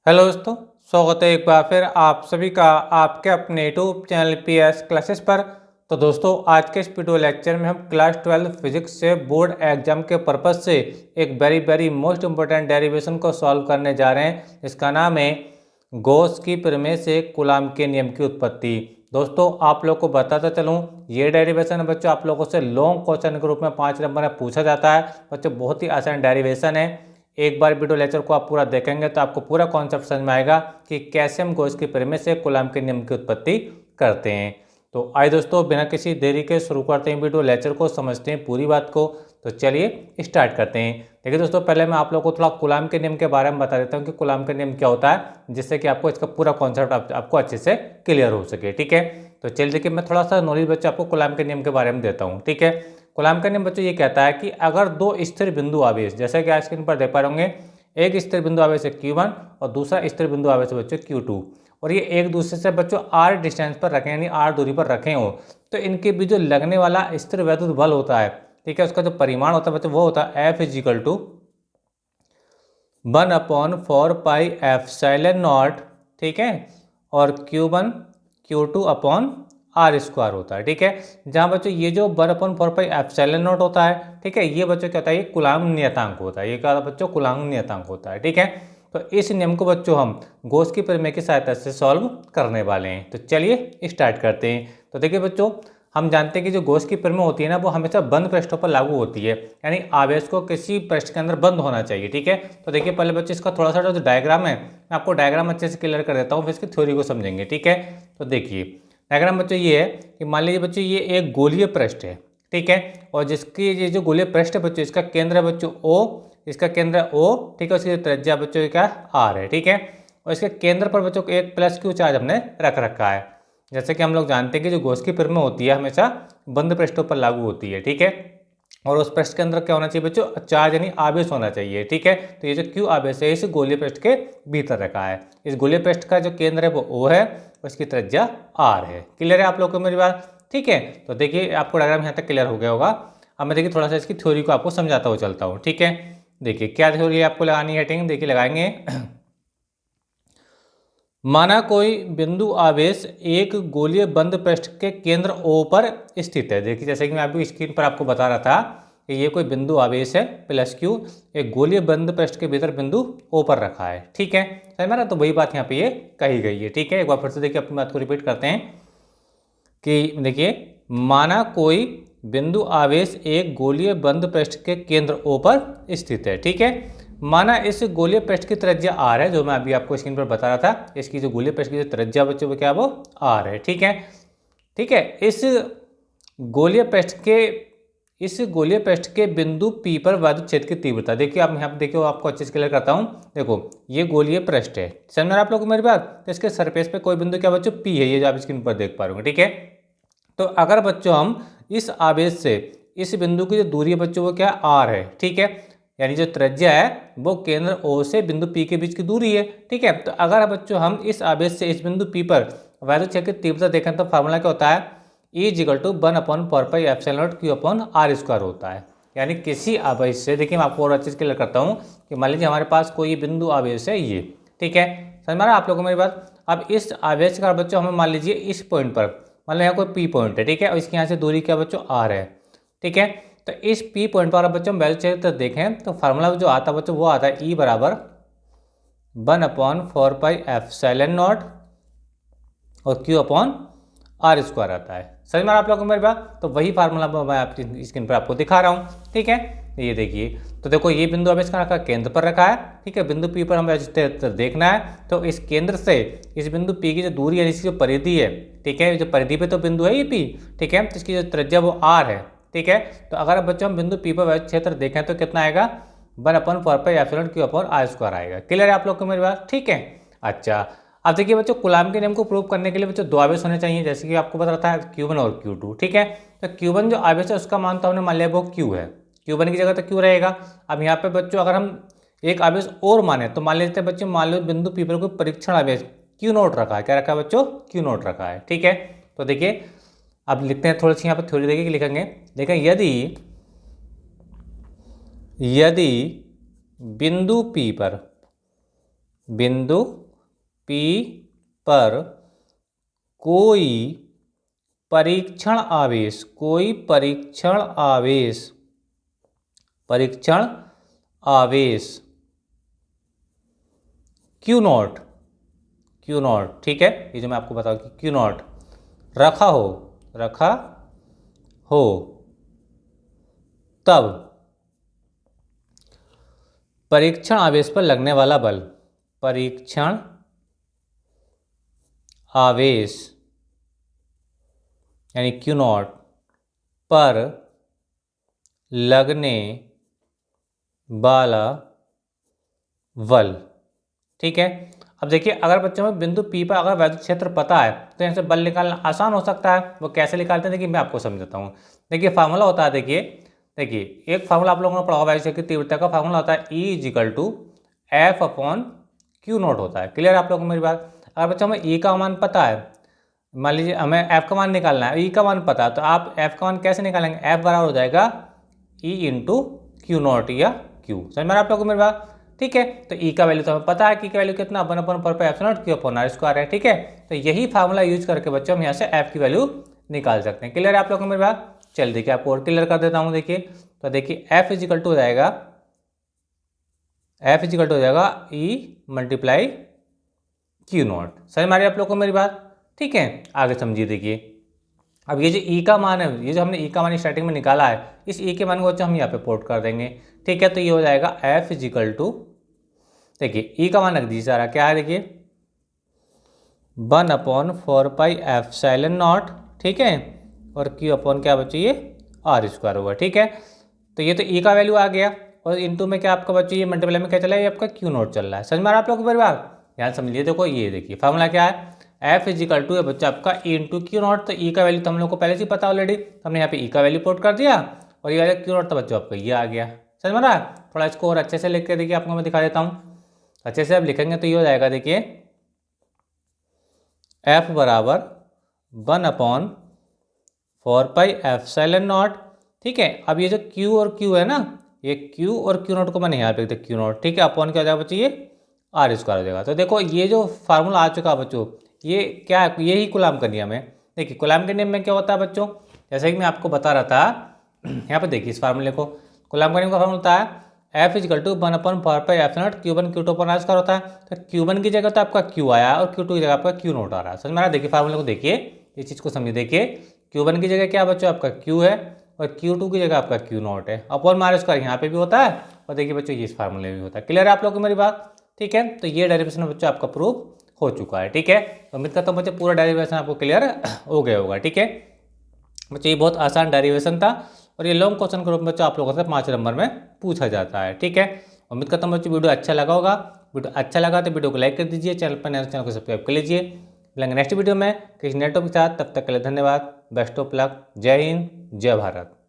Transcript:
Hello दोस्तों, स्वागत है एक बार फिर आप सभी का आपके अपने यूट्यूब चैनल पीएस क्लासेस पर। तो दोस्तों, आज के इस वीडियो लेक्चर में हम क्लास 12 फिजिक्स से बोर्ड एग्जाम के पर्पज से एक वेरी मोस्ट इम्पोर्टेंट डेरिवेशन को सॉल्व करने जा रहे हैं। इसका नाम है गॉस की प्रमेय से कूलाम के नियम की उत्पत्ति। दोस्तों, आप लोग को बताता चलूँ, ये डेरिवेशन है बच्चों आप लोगों से लॉन्ग क्वेश्चन के रूप में 5 नंबर में पूछा जाता है। बच्चों, बहुत ही आसान डेरिवेशन है। एक बार वीडियो लेक्चर को आप पूरा देखेंगे तो आपको पूरा कॉन्सेप्ट समझ में आएगा कि कैसे हम गॉस की प्रमेय से कूलाम के नियम की उत्पत्ति करते हैं। तो आइए दोस्तों, बिना किसी देरी के शुरू करते हैं वीडियो लेक्चर को, समझते हैं पूरी बात को। तो चलिए स्टार्ट करते हैं। देखिए दोस्तों, पहले मैं आप लोगों को थोड़ा कूलाम के नियम के बारे में बता देता हूँ कि कूलाम का नियम क्या होता है, जिससे कि आपको इसका पूरा कॉन्सेप्ट आपको अच्छे से क्लियर हो सके। ठीक है, तो चलिए देखिए, मैं थोड़ा सा नॉलेज बच्चों आपको कूलाम के नियम के बारे में देता हूँ। ठीक है, कूलाम का नियम बच्चों ये कहता है कि अगर दो स्थिर बिंदु आवेश, जैसे कि स्क्रीन पर देख पा रहे होंगे, एक स्थिर बिंदु आवेश है Q1 और दूसरा स्थिर बिंदु आवेश है बच्चों Q2, और ये एक दूसरे से बच्चों R डिस्टेंस पर रखें, यानी R दूरी पर रखे हो, तो इनके बीच जो लगने वाला स्थिर वैद्युत बल होता है, ठीक है, उसका जो परिमाण होता है बच्चों वो होता है F = 1/4πε0। ठीक है, और Q1 Q2/R² होता है। ठीक है, जहाँ बच्चों ये जो 1/4πε0 होता है, ठीक है, ये बच्चों क्या होता है, ये कूलाम नियतांक होता है। ये क्या होता है बच्चों, कूलाम नियतांक होता है। ठीक है, तो इस नियम को बच्चों हम गॉस की प्रमेय की सहायता से सॉल्व करने वाले हैं। तो चलिए स्टार्ट करते हैं। तो देखिए बच्चों, हम जानते हैं कि जो गॉस की प्रमेय होती है ना, वो हमेशा बंद पृष्ठों पर लागू होती है, यानी आवेश को किसी पृष्ठ के अंदर बंद होना चाहिए। ठीक है, तो देखिए पहले बच्चे इसका थोड़ा सा जो डायग्राम है, मैं आपको डायग्राम अच्छे से क्लियर कर देता हूँ, फिर इसकी थ्योरी को समझेंगे। ठीक है, तो देखिए डायग्राम बच्चों ये है कि मान लीजिए बच्चों ये एक गोलीय पृष्ठ है। ठीक है, और जिसकी ये जो गोलीय पृष्ठ है बच्चों, इसका केंद्र है बच्चों O, इसका केंद्र है O। ठीक है, उसकी त्रिज्या बच्चों क्या R है। ठीक है, और इसके केंद्र पर बच्चों को एक +Q चार्ज हमने रख रखा है। जैसे कि हम लोग जानते हैं कि जो गॉस की प्रमेय होती है हमेशा बंद पृष्ठों पर लागू होती है। ठीक है, और उस पृष्ठ के अंदर क्या होना चाहिए बच्चों, चार्ज यानी आवेश होना चाहिए। ठीक है, तो ये जो Q आवेश है इस गोलीय पृष्ठ के भीतर रखा है। इस गोलीय पृष्ठ का जो केंद्र है वो O है, उसकी त्रिज्या R है। क्लियर है आप लोग को मेरी बात? ठीक है, तो देखिए आपको डायग्राम यहाँ तक क्लियर हो गया होगा। अब मैं देखिए थोड़ा सा इसकी थ्योरी को आपको समझाता हुआ चलता हूँ। ठीक है, देखिए क्या थ्योरी आपको लगानी है, हेडिंग देखिए लगाएंगे। माना कोई बिंदु आवेश एक गोलीय बंद पृष्ठ के केंद्र O पर स्थित है। देखिए जैसे कि मैं अभी स्क्रीन पर आपको बता रहा था कि ये कोई बिंदु आवेश है +Q, एक गोलीय बंद पृष्ठ के भीतर बिंदु O पर रखा है। ठीक है, समझ में आ रहा? तो वही बात यहाँ पे ये कही गई है। ठीक है, एक बार फिर से देखिए अपनी बात को रिपीट करते हैं कि देखिए, माना कोई बिंदु आवेश एक गोलीय बंद पृष्ठ के केंद्र O पर स्थित है। ठीक है, माना इस गोलीय पृष्ठ की त्रिज्या R है, जो मैं अभी आपको स्क्रीन पर बता रहा था। इसकी जो गोलीय पृष्ठ की जो त्रिज्या बच्चों वो क्या, वो R है। ठीक है, ठीक है, इस गोलीय पृष्ठ के बिंदु P पर विद्युत क्षेत्र की तीव्रता, देखिए आप यहाँ पे देखिए, आपको अच्छे से क्लियर करता हूँ। देखो ये गोलीय पृष्ठ है, समझ में आप लोगों को मेरी बात? तो इसके सरफेस पे कोई बिंदु क्या बच्चों, P है, ये जो आप स्क्रीन पर देख पा रहे हो। ठीक है, तो अगर बच्चों हम इस आवेश से इस बिंदु की जो दूरी है बच्चों वो क्या, R है। ठीक है, यानी जो त्रिज्या है वो केंद्र O से बिंदु P के बीच की दूरी है। ठीक है, तो अगर बच्चों हम इस आवेश से इस बिंदु P पर विद्युत क्षेत्र की तीव्रता देखें तो फार्मूला क्या होता है, E = 1/4πε0 Q/R² होता है। यानी किसी आवेश से, देखिए मैं आपको और अच्छे से क्लियर करता हूँ कि मान लीजिए हमारे पास कोई बिंदु आवेश है ये। ठीक है, समझ में आ रहा है आप लोगों को मेरी बात? अब इस आवेश का बच्चों हमें मान लीजिए इस पॉइंट पर, मान लो यहाँ कोई P पॉइंट है। ठीक है, और इसके यहाँ से दूरी क्या बच्चों, R है। ठीक है, तो इस P पॉइंट पर बच्चों वैल्यू क्षेत्र देखें तो फार्मूला जो आता है बच्चों वो आता है E = 1/4πε0 और Q/R² आता है। समझ में आप लोगों को मेरी बात? तो वही फार्मूला मैं आपकी स्क्रीन पर आपको दिखा रहा हूँ। ठीक है, ये देखिए, तो देखो ये बिंदु आवेश का केंद्र पर रखा है। ठीक है, बिंदु P पर हमें देखना है, तो इस केंद्र से इस बिंदु P की जो दूरी है, इसकी जो परिधि है, ठीक है, जो परिधि पे तो बिंदु है ये P। ठीक है, तो इसकी जो त्रिज्या वो R है। ठीक है, तो अगर बच्चों हम बिंदु P पर विद्युत क्षेत्र देखें तो कितना आएगा, 1/4πε0 Q/R² आएगा। क्लियर है आप लोग को मेरी बात? ठीक है, अच्छा अब देखिए बच्चों, कूलाम के नियम को प्रूव करने के लिए बच्चों दो आवेश होने चाहिए, जैसे कि आपको बता रहा था Q1 और Q2। ठीक है, तो Q1 जो आवेश है उसका मान तो हमने मान लिया वो Q है, Q1 की जगह तो Q रहेगा। अब यहाँ पे बच्चों अगर हम एक आवेश और माने तो मान लेते हैं बच्चों, मान लो बिंदु P पर कोई परीक्षण आवेश Q0 रखा है। क्या रखा है बच्चों, Q0 रखा है। ठीक है, तो देखिए अब लिखते हैं थोड़ी सी यहाँ पर थ्योरी देखिए लिखेंगे। देखें, यदि बिंदु P पर बिंदु P पर कोई परीक्षण आवेश, कोई परीक्षण आवेश Q नॉट, ठीक है, ये जो मैं आपको बताऊँ कि Q नॉट रखा हो तब परीक्षण आवेश पर लगने वाला बल, परीक्षण आवेश यानी Q नॉट पर लगने वाला बल, ठीक है। अब देखिए, अगर बच्चों में बिंदु P पर अगर वैद्युत क्षेत्र पता है तो यहाँ से बल निकालना आसान हो सकता है। वो कैसे निकालते हैं, देखिए मैं आपको समझाता हूँ। देखिए फार्मूला होता है, देखिए एक फार्मूला आप लोगों ने पढ़ा होगा, वैसे कि तीव्रता का फार्मूला होता है E=F/Q नॉट होता है। क्लियर आप लोगों को मेरी बात। अगर बच्चों में E का मान पता है, मान लीजिए हमें F का मान निकालना है, E का मान पता है, तो आप F का मान कैसे निकालेंगे, F बराबर हो जाएगा E × Q नॉट या Q। समझ में आप लोगों को मेरी बात, ठीक है। तो E का वैल्यू तो हमें पता है कि वैल्यू कितना 1/4π Q/r² है, ठीक है। तो यही फार्मूला यूज करके बच्चों हम यहाँ से F की वैल्यू निकाल सकते हैं। क्लियर है आप लोगों को मेरी बात। चल देखिए आपको और क्लियर कर देता हूँ। देखिए तो देखिए F इजिकल टू हो जाएगा E × Q नॉट। समझ में आ रही है आप लोग को मेरी बात, ठीक है। आगे समझिए, देखिए अब ये जो E का मान है, ये जो हमने E का मान स्टार्टिंग में निकाला है, इस E के मान को हम यहाँ पे पुट कर देंगे, ठीक है। तो ये हो जाएगा F इजिकल टू, देखिए E का मान रख दीजिए सारा, क्या है देखिए 1/4πε0, ठीक है, और Q अपॉन क्या बच्चों ये r² होगा, ठीक है। तो ये तो E का वैल्यू आ गया, और इनटू में क्या आपका बच्चों ये मल्टीप्लाई में क्या चला है, ये आपका Q नॉट चल रहा है। समझ में आ रहा है आप लोगों को मेरी बात। यहाँ समझिए, देखो ये देखिए फार्मूला क्या है, F इजिकल टू है बच्चा आपका E × Q नॉट। तो E का वैल्यू तो हम लोग को पहले से पता ऑलरेडी, हमने यहाँ पे E का वैल्यू पुट कर दिया, और ये वाला Q नॉट तो बच्चों आपका ये आ गया। समझ में आ रहा है। थोड़ा इसको और अच्छे से लिख के देखिए, आपको मैं दिखा देता हूँ। अच्छे से आप लिखेंगे तो ये हो जाएगा, देखिए F बराबर 1/4πε0, ठीक है। अब ये जो Q और Q है ना, ये Q और Q नॉट को मैंने यहाँ पे लिख दिया Q नॉट, ठीक है, अपॉन क्या हो जाएगा बच्चों ये r² हो जाएगा। तो देखो ये जो फार्मूला आ चुका है बच्चों, ये क्या है, यही कूलाम का नियम है। देखिए कूलाम के नियम में क्या होता है बच्चों, जैसे कि मैं आपको बता रहा था, यहाँ पे देखिए इस फार्मूले को, कूलाम का नियम का फार्मूला होता है F is equal to 1/4πε0 Q1 Q2/r² होता है। तो Q1 की जगह तो आपका Q आया, और Q2 की जगह आपका Q नॉट आ रहा है। समझ में आ रहा है। देखिए फार्मूले को देखिए, इस चीज़ को समझिए। देखिए Q1 की जगह क्या बच्चों आपका Q है, और Q2 की जगह आपका Q नॉट है, अपॉन r² यहाँ पे भी होता है, और देखिए बच्चों ये इस फार्मूले में भी होता है। क्लियर है आप लोगों को मेरी बात, ठीक है। तो ये डेरिवेशन बच्चों आपका प्रूव हो चुका है, ठीक है। तो उम्मीद करता हूँ बच्चों पूरा डेरिवेशन आपको क्लियर हो गया होगा, ठीक है। बच्चों ये बहुत आसान डेरिवेशन था, और ये लॉन्ग क्वेश्चन के रूप में बच्चों आप लोगों से 5 नंबर में पूछा जाता है, ठीक है। उम्मीद करता हूँ बच्चों वीडियो अच्छा लगा होगा। वीडियो अच्छा लगा तो वीडियो को लाइक कर दीजिए, चैनल पर नए चैनल को सब्सक्राइब कर लीजिए। मिलेंगे नेक्स्ट वीडियो में किसी नए टॉपिक के साथ, तब तक के लिए धन्यवाद, बेस्ट ऑफ लक, जय हिंद, जय भारत।